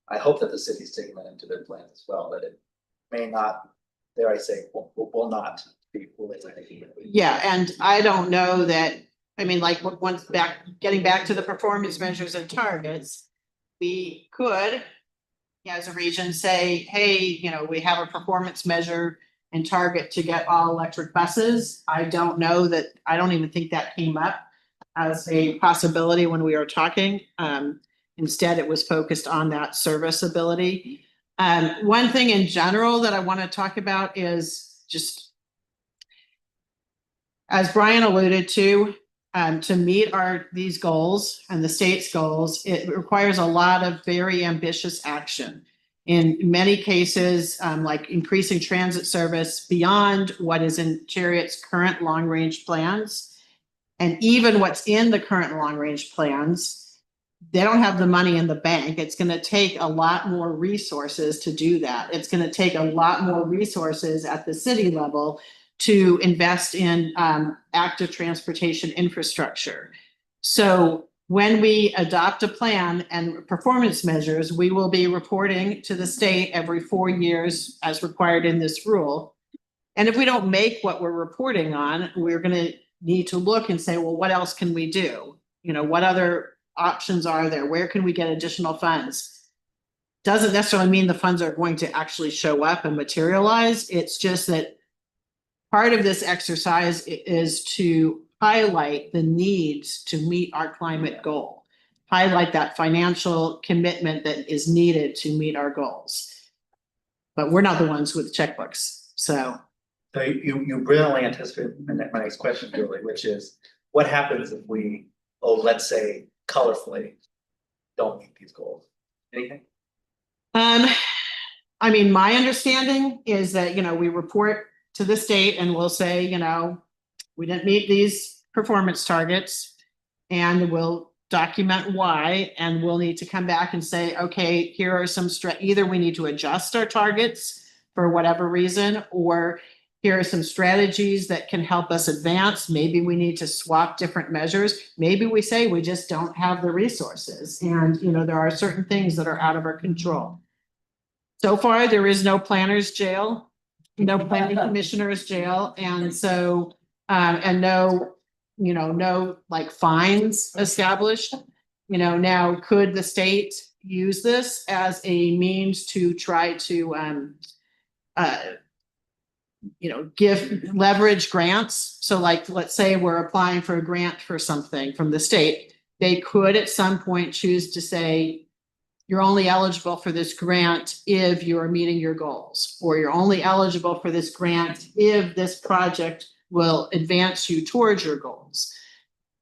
I hope that the city's taking that into their plans as well, but it may not, dare I say, will not be fully. Yeah, and I don't know that, I mean, like, getting back to the performance measures and targets, we could, as a region, say, hey, we have a performance measure and target to get all electric buses. I don't know that, I don't even think that came up as a possibility when we were talking. Instead, it was focused on that service ability. One thing in general that I want to talk about is just, as Brian alluded to meet these goals and the state's goals, it requires a lot of very ambitious action. In many cases, like increasing transit service beyond what is in Chariot's current long-range plans, and even what's in the current long-range plans, they don't have the money in the bank. It's going to take a lot more resources to do that. It's going to take a lot more resources at the city level to invest in active transportation infrastructure. So when we adopt a plan and performance measures, we will be reporting to the state every 4 years as required in this rule. And if we don't make what we're reporting on, we're going to need to look and say, well, what else can we do? What other options are there? Where can we get additional funds? Doesn't necessarily mean the funds are going to actually show up and materialize. It's just that part of this exercise is to highlight the needs to meet our climate goal, highlight that financial commitment that is needed to meet our goals. But we're not the ones with checkbooks, so. So you brilliantly anticipated my next question, Julie, which is, what happens if we, let's say, colorfully don't meet these goals? Anything? I mean, my understanding is that, we report to the state and we'll say, we didn't meet these performance targets, and we'll document why, and we'll need to come back and say, okay, here are some either we need to adjust our targets for whatever reason, or here are some strategies that can help us advance. Maybe we need to swap different measures. Maybe we say we just don't have the resources, and there are certain things that are out of our control. So far, there is no planner's jail, no planning commissioner's jail, and so and no like fines established. Now, could the state use this as a means to try to give leverage grants? So like, let's say we're applying for a grant for something from the state. They could at some point choose to say, you're only eligible for this grant if you're meeting your goals, or you're only eligible for this grant if this project will advance you towards your goals.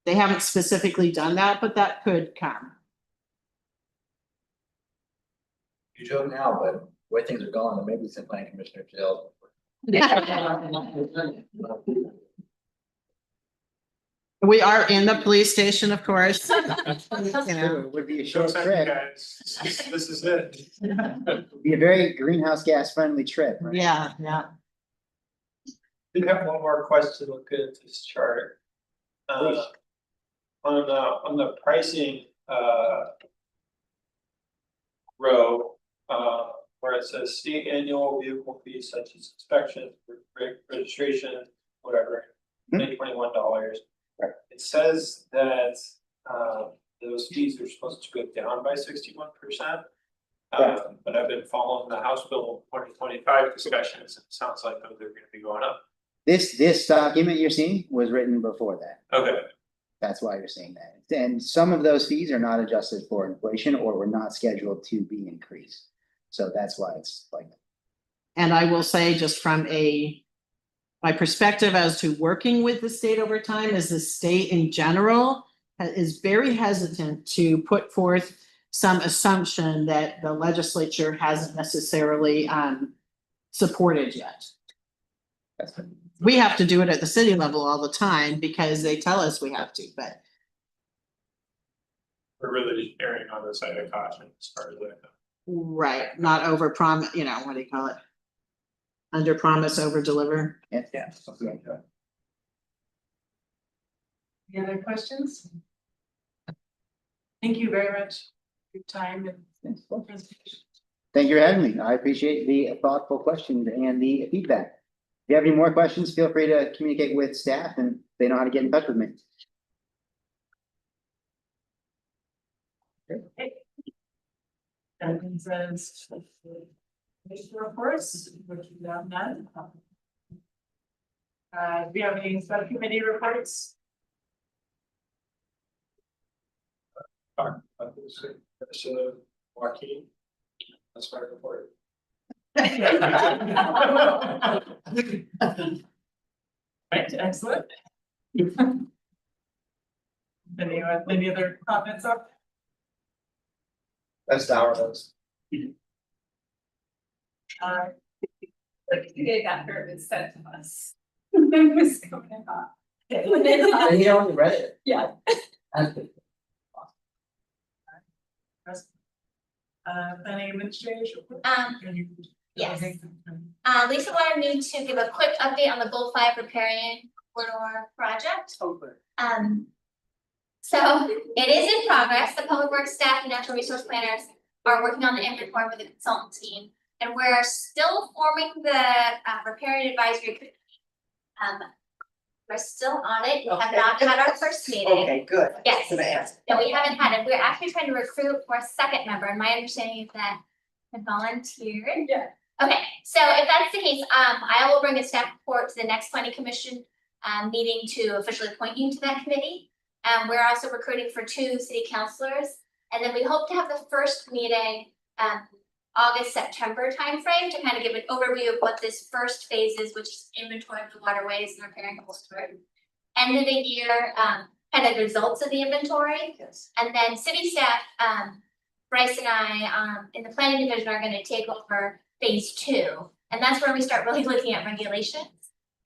They haven't specifically done that, but that could come. You joke now, but the way things are going, there may be some planning commissioner jail. We are in the police station, of course. You True, know, it would be a Show short sign, you trip, guys, this is it. It'd be a very greenhouse gas friendly trip. right? yeah, yeah. Did have one more question looking at this chart. Please. On the pricing, row, where it says state annual vehicle fees such as inspection, registration, whatever, $21. Right. It says that, those fees are supposed to go down by 61%. Right. But I've been following the House Bill 2025 discussions, and it sounds like those are gonna be going up. This document you're seeing was written before that. Okay, That's why you're seeing that. And some of those fees are not adjusted for inflation or were not scheduled to be increased. So that's why it's like, And I will say, just from my perspective as to working with the state over time, is the state in general is very hesitant to put forth some assumption that the legislature hasn't necessarily supported yet. that's We have to do it at the city level all the time because they tell us we have to, but we're really erring on the side of caution as far as that. right, not over promise, what do you call it? Under promise, over deliver. yeah. Something like that. Any other questions? Thank you very much for your time and presentation. Thank you for having me. I appreciate the thoughtful questions and the feedback. If you have any more questions, feel free to communicate with staff and they know how to get in touch with me. That concerns commissioner reports, which we have none. Do we have any subcommittee reports? So Joaquin, that's my report. Right, excellent. Any other comments up? That's our notes. They got her and sent to us. It was coming up. And you only read it. Yeah. Planning administration? Yes. Lisa wanted me to give a quick update on the Goal 5 riparian corridor project. So it is in progress. The public works staff and natural resource planners are working on the inventory with the consultant team. And we're still forming the riparian advisory committee. We're still on it. We have not had our first meeting. Okay, good. Yes. Gonna ask. No, we haven't had it. We're actually trying to recruit for a second member, and my understanding is that I volunteered. Yeah. Okay, so if that's the case, I will bring a staff report to the next planning commission meeting to officially appoint you to that committee. We're also recruiting for 2 city councilors, and then we hope to have the first meeting August, September timeframe to kind of give an overview of what this first phase is, which is inventory of the waterways and repairing coastal road. End of the year, kind of results of the inventory. Yes. And then city staff, Bryce and I, in the planning division are gonna take over phase 2. And that's where we start really looking at regulations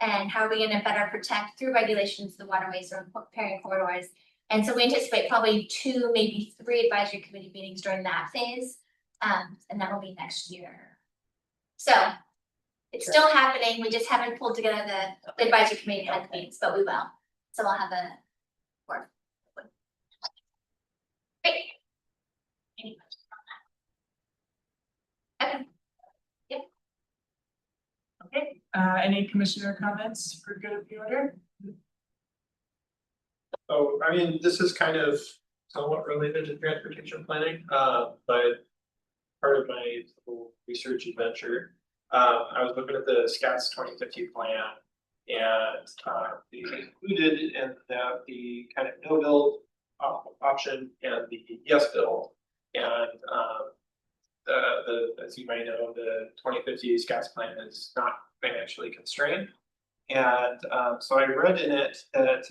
and how are we gonna better protect through regulations, the waterways or repairing corridors. And so we anticipate probably 2, maybe 3 advisory committee meetings during that phase. And that will be next year. So it's still happening. We just haven't pulled together the advisory committee head meetings, but we will. So we'll have a work. Great. Any questions on that? Okay. Okay, any commissioner comments for good of the order? Oh, I mean, this is kind of somewhat related to transportation planning, but part of my little research adventure, I was looking at the SCATS 2050 plan. And they included in that the kind of no build option and the yes build. And as you might know, the 2050 SCATS plan is not financially constrained. And so I read in it that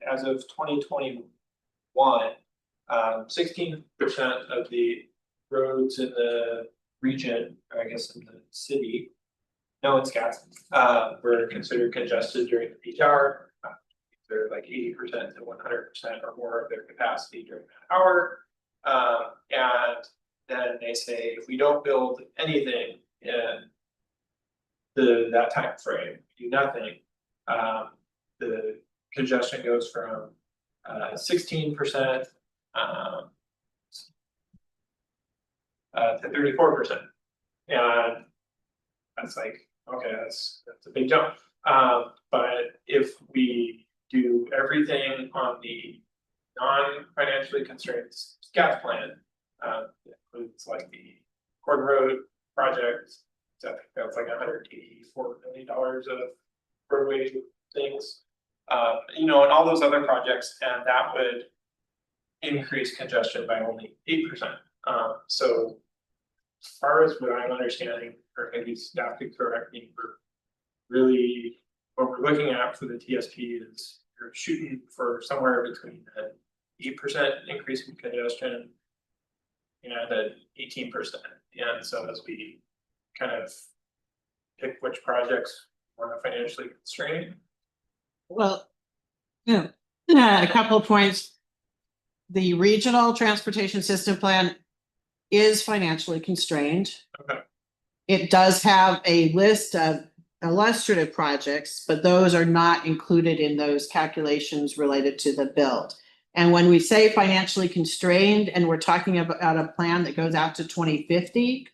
as of 2021, 16% of the roads in the region, or I guess in the city, no, in SCATS, were considered congested during the peak hour. they're like 80% to 100% or more of their capacity during that hour. And then they say, if we don't build anything in that time frame, do nothing, the congestion goes from 16% to 34%. And that's like, okay, that's a big jump. But if we do everything on the non-financially constrained gas plan, that includes like the Gordon Road project, I think that's like $184 million of roadway things. You know, and all those other projects, and that would increase congestion by only 8%. So as far as what I'm understanding, or maybe staff could correct me, we're really, what we're looking at for the TSP is you're shooting for somewhere between an 8% increase in congestion and an 18%. And so as we kind of pick which projects are financially constrained. Well, a couple of points. The regional transportation system plan is financially constrained. Okay. It does have a list of illustrative projects, but those are not included in those calculations related to the build. And when we say financially constrained, and we're talking about a plan that goes out to 2050,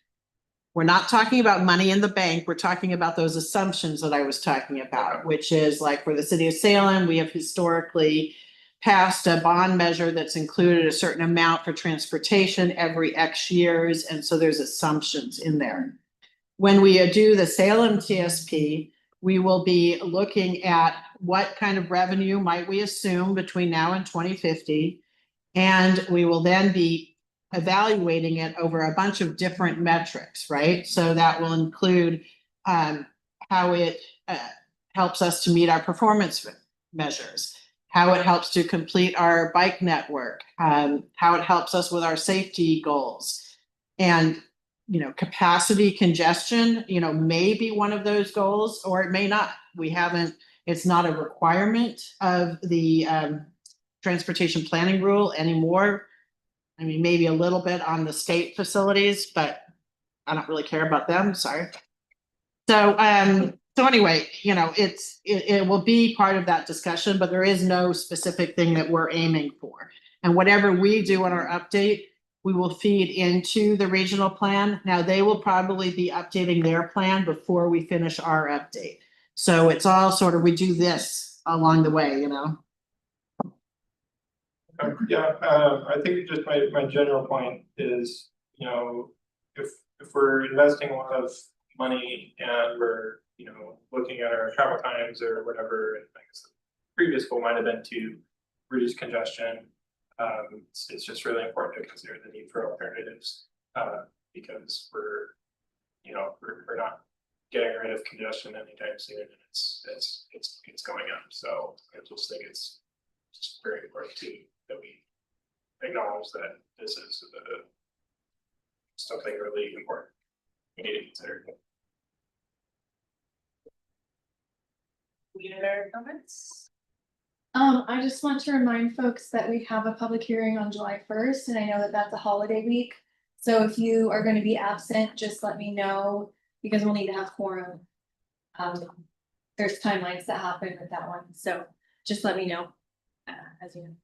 we're not talking about money in the bank. We're talking about those assumptions that I was talking about, which is like for the city of Salem, we have historically passed a bond measure that's included a certain amount for transportation every X years. And so there's assumptions in there. When we do the Salem TSP, we will be looking at what kind of revenue might we assume between now and 2050. And we will then be evaluating it over a bunch of different metrics, right? So that will include how it helps us to meet our performance measures, how it helps to complete our bike network, how it helps us with our safety goals. And, you know, capacity congestion, you know, may be one of those goals, or it may not. It's not a requirement of the transportation planning rule anymore. I mean, maybe a little bit on the state facilities, but I don't really care about them, sorry. So anyway, you know, it will be part of that discussion, but there is no specific thing that we're aiming for. And whatever we do on our update, we will feed into the regional plan. Now, they will probably be updating their plan before we finish our update. So it's all sort of, we do this along the way, you know? Yeah, I think just my general point is, you know, if we're investing a lot of money and we're, you know, looking at our travel times or whatever, and I guess the previous goal might have been to reduce congestion. It's just really important to consider the need for alternatives, because we're not getting rid of congestion anytime soon, and it's going up. So I just think it's just very important that we acknowledge that this is something really important we need to consider. Any other comments? I just want to remind folks that we have a public hearing on July 1st, and I know that that's a holiday week. So if you are going to be absent, just let me know, because we'll need to have quorum. There's timelines that happen with that one, so just let me know, as you know.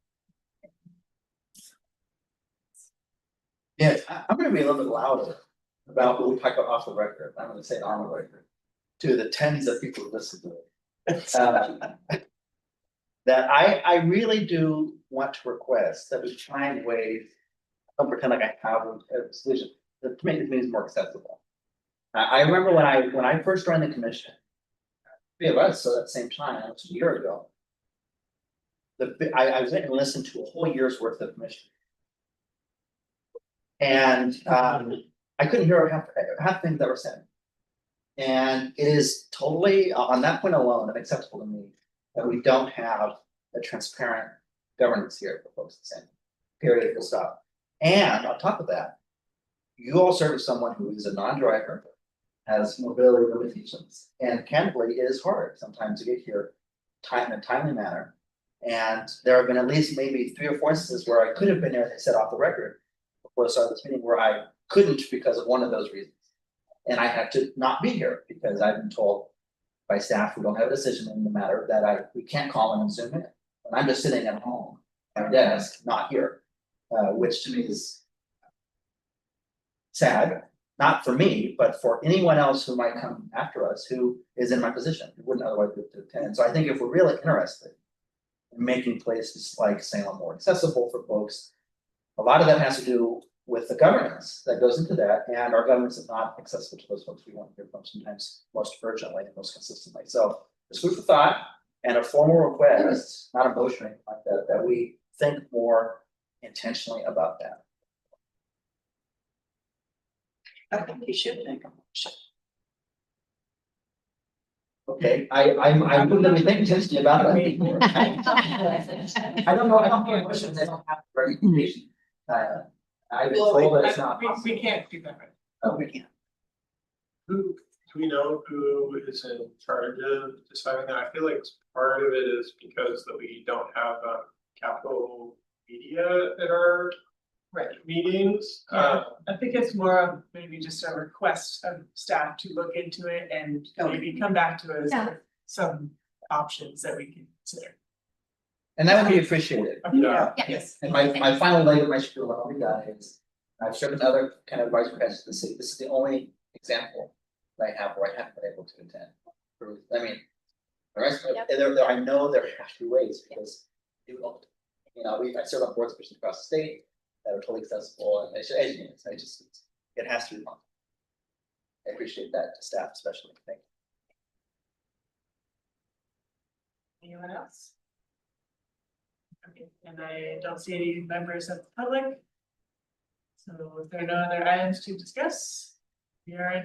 Yeah, I'm gonna be a little bit louder about what we talk about off the record. I'm gonna say it on the record to the tens of people who listen to it. That I really do want to request that we find ways, don't pretend like I have a solution, to make things more accessible. I remember when I first joined the commission, three of us, so at the same time, that was a year ago. I was able to listen to a whole year's worth of commission. And I couldn't hear half things that were said. And it is totally, on that point alone, unacceptable to me that we don't have a transparent governance here for folks to say, period, full stop. And on top of that, you all serve as someone who is a non-driver, has mobility limitations, and candidly, it is hard sometimes to get here in a timely manner. And there have been at least maybe 3 or 4 instances where I could have been there, they said off the record. Before I started this meeting, where I couldn't because of one of those reasons. And I had to not be here because I've been told by staff who don't have a decision in the matter that we can't call in and Zoom in. And I'm just sitting at home at my desk, not here, which to me is sad, not for me, but for anyone else who might come after us who is in my position, who wouldn't otherwise be able to attend. So I think if we're really interested in making places like Salem more accessible for folks, a lot of that has to do with the governance that goes into that, and our governance is not accessible to those folks we want to hear from sometimes most urgently and most consistently. So it's food for thought and a formal request, not a motion or anything like that, that we think more intentionally about that. I think you should think of it. Okay, I wouldn't be thinking intentionally about that. I don't know questions, I don't have recommendation. I've been told that it's not possible. We can't do that. Oh, we can't. Who, do we know who is in charge of deciding that? I feel like part of it is because that we don't have capital media at our meetings. Yeah. I think it's more of maybe just a request of staff to look into it and maybe come back to us Yeah. with some options that we can consider. And that would be appreciated. Yeah. Yes. And my final leg of my spiel on all we got is, I've served in other kind of advisory councils in the city, this is the only example that I have where I haven't been able to attend. I mean, the rest of it, I know there have to be ways, because you don't, I serve on boards across the state that are totally accessible, and it has to be fun. I appreciate that to staff especially, thank you. Anyone else? Okay, and I don't see any members of the public. So if there are no other items to discuss, we are adjourned.